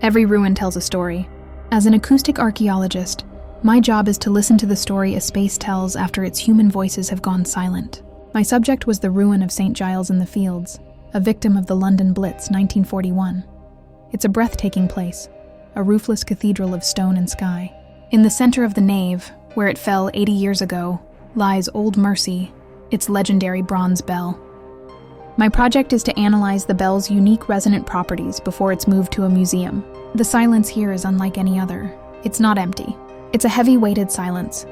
Every ruin tells a story. As an acoustic archaeologist, my job is to listen to the story a space tells after its human voices have gone silent. My subject was the ruin of St. Giles in the Fields, a victim of the London Blitz, 1941. It's a breathtaking place, a roofless cathedral of stone and sky. In the center of the nave, where it fell 80 years ago, lies Old Mercy, its legendary bronze bell. My project is to analyze the bell's unique resonant properties before it's moved to a museum. The silence here is unlike any other. It's not empty. It's a heavy-weighted silence,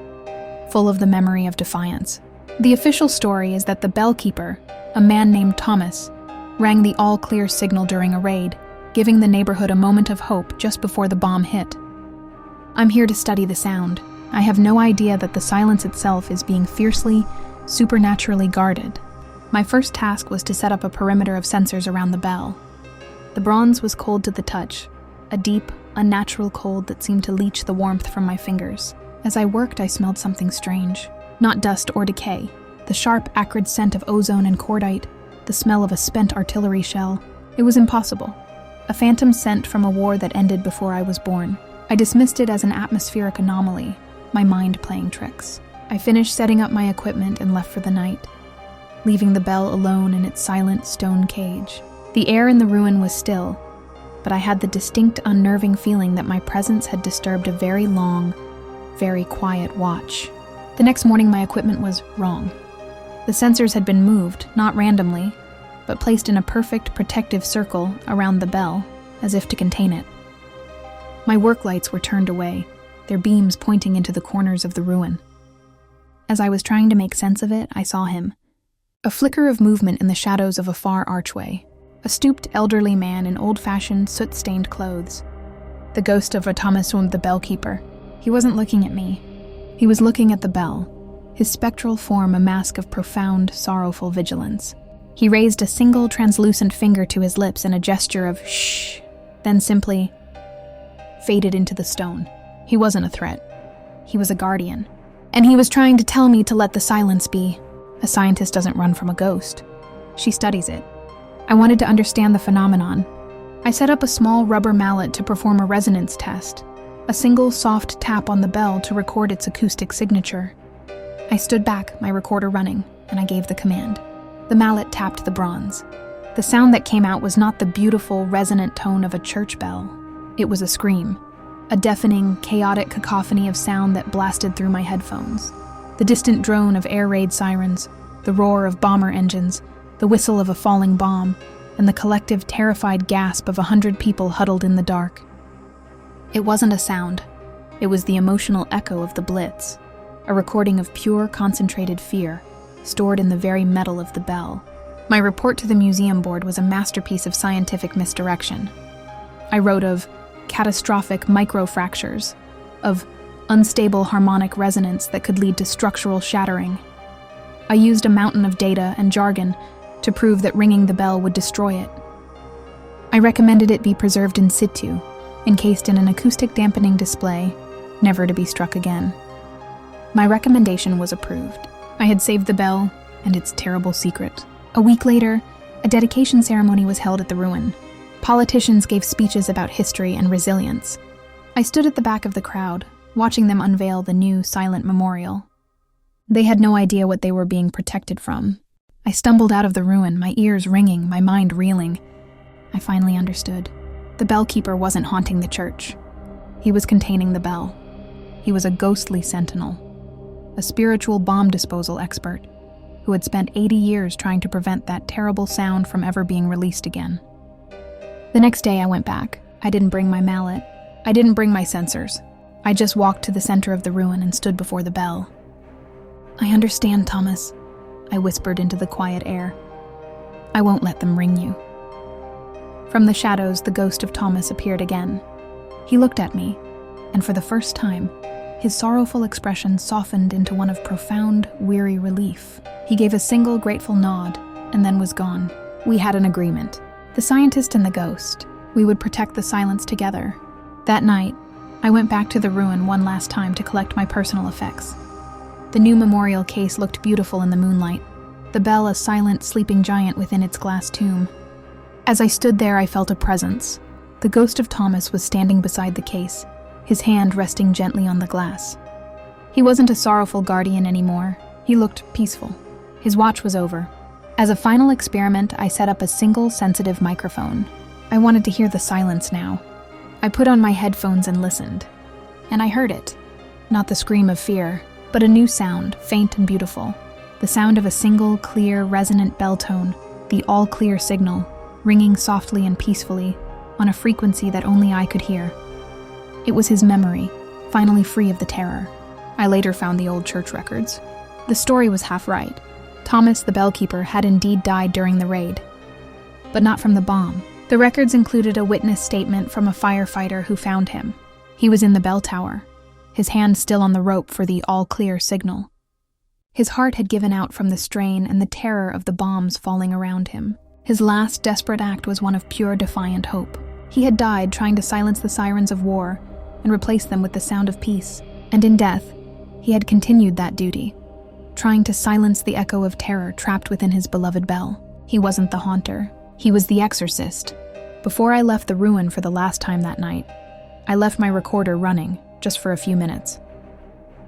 full of the memory of defiance. The official story is that the bellkeeper, a man named Thomas, rang the all-clear signal during a raid, giving the neighborhood a moment of hope just before the bomb hit. I'm here to study the sound. I have no idea that the silence itself is being fiercely, supernaturally guarded. My first task was to set up a perimeter of sensors around the bell. The bronze was cold to the touch, a deep, unnatural cold that seemed to leach the warmth from my fingers. As I worked, I smelled something strange. Not dust or decay. The sharp, acrid scent of ozone and cordite, the smell of a spent artillery shell. It was impossible. A phantom scent from a war that ended before I was born. I dismissed it as an atmospheric anomaly, my mind playing tricks. I finished setting up my equipment and left for the night, leaving the bell alone in its silent stone cage. The air in the ruin was still, but I had the distinct unnerving feeling that my presence had disturbed a very long, very quiet watch. The next morning my equipment was wrong. The sensors had been moved, not randomly, but placed in a perfect protective circle around the bell, as if to contain it. My work lights were turned away, their beams pointing into the corners of the ruin. As I was trying to make sense of it, I saw him. A flicker of movement in the shadows of a far archway. A stooped elderly man in old-fashioned, soot-stained clothes. The ghost of Thomas, the bellkeeper. He wasn't looking at me. He was looking at the bell, his spectral form a mask of profound, sorrowful vigilance. He raised a single translucent finger to his lips in a gesture of shh, then simply faded into the stone. He wasn't a threat. He was a guardian. And he was trying to tell me to let the silence be. A scientist doesn't run from a ghost. She studies it. I wanted to understand the phenomenon. I set up a small rubber mallet to perform a resonance test, a single soft tap on the bell to record its acoustic signature. I stood back, my recorder running, and I gave the command. The mallet tapped the bronze. The sound that came out was not the beautiful, resonant tone of a church bell. It was a scream, a deafening, chaotic cacophony of sound that blasted through my headphones. The distant drone of air raid sirens, the roar of bomber engines, the whistle of a falling bomb, and the collective terrified gasp of 100 people huddled in the dark. It wasn't a sound. It was the emotional echo of the Blitz, a recording of pure, concentrated fear, stored in the very metal of the bell. My report to the museum board was a masterpiece of scientific misdirection. I wrote of catastrophic microfractures, of unstable harmonic resonance that could lead to structural shattering. I used a mountain of data and jargon to prove that ringing the bell would destroy it. I recommended it be preserved in situ, encased in an acoustic dampening display, never to be struck again. My recommendation was approved. I had saved the bell and its terrible secret. A week later, a dedication ceremony was held at the ruin. Politicians gave speeches about history and resilience. I stood at the back of the crowd, watching them unveil the new silent memorial. They had no idea what they were being protected from. I stumbled out of the ruin, my ears ringing, my mind reeling. I finally understood. The bellkeeper wasn't haunting the church. He was containing the bell. He was a ghostly sentinel, a spiritual bomb disposal expert who had spent 80 years trying to prevent that terrible sound from ever being released again. The next day I went back. I didn't bring my mallet. I didn't bring my sensors. I just walked to the center of the ruin and stood before the bell. "I understand, Thomas," I whispered into the quiet air. "I won't let them ring you." From the shadows, the ghost of Thomas appeared again. He looked at me, and for the first time, his sorrowful expression softened into one of profound, weary relief. He gave a single grateful nod, and then was gone. We had an agreement. The scientist and the ghost. We would protect the silence together. That night, I went back to the ruin one last time to collect my personal effects. The new memorial case looked beautiful in the moonlight, the bell a silent, sleeping giant within its glass tomb. As I stood there, I felt a presence, The ghost of Thomas was standing beside the case, his hand resting gently on the glass. He wasn't a sorrowful guardian anymore. He looked peaceful. His watch was over. As a final experiment, I set up a single sensitive microphone. I wanted to hear the silence now. I put on my headphones and listened. And I heard it. Not the scream of fear, but a new sound, faint and beautiful. The sound of a single, clear, resonant bell tone, the all-clear signal, ringing softly and peacefully, on a frequency that only I could hear. It was his memory, finally free of the terror. I later found the old church records. The story was half right. Thomas, the bellkeeper, had indeed died during the raid. But not from the bomb. The records included a witness statement from a firefighter who found him. He was in the bell tower, his hand still on the rope for the all-clear signal. His heart had given out from the strain and the terror of the bombs falling around him. His last desperate act was one of pure defiant hope. He had died trying to silence the sirens of war and replace them with the sound of peace. And in death, he had continued that duty, trying to silence the echo of terror trapped within his beloved bell. He wasn't the haunter. He was the exorcist. Before I left the ruin for the last time that night, I left my recorder running, just for a few minutes.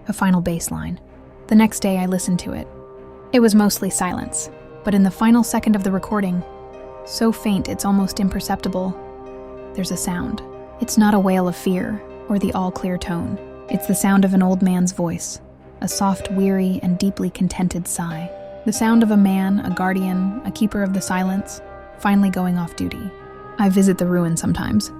A final bass line. The next day I listened to it. It was mostly silence, but in the final second of the recording, so faint it's almost imperceptible, there's a sound. It's not a wail of fear or the all-clear tone. It's the sound of an old man's voice, a soft, weary, and deeply contented sigh. The sound of a man, a guardian, a keeper of the silence, finally going off duty. I visit the ruin sometimes.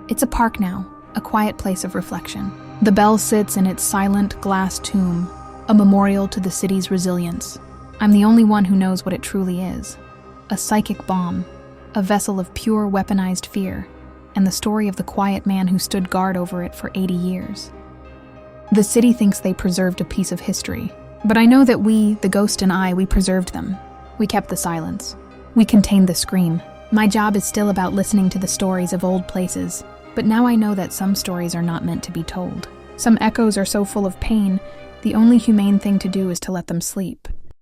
It's a park now, a quiet place of reflection. The bell sits in its silent glass tomb, a memorial to the city's resilience. I'm the only one who knows what it truly is. A psychic bomb, a vessel of pure weaponized fear, and the story of the quiet man who stood guard over it for 80 years. The city thinks they preserved a piece of history, but I know that we, the ghost and I, we preserved them. We kept the silence. We contained the scream. My job is still about listening to the stories of old places, but now I know that some stories are not meant to be told. Some echoes are so full of pain, the only humane thing to do is to let them sleep.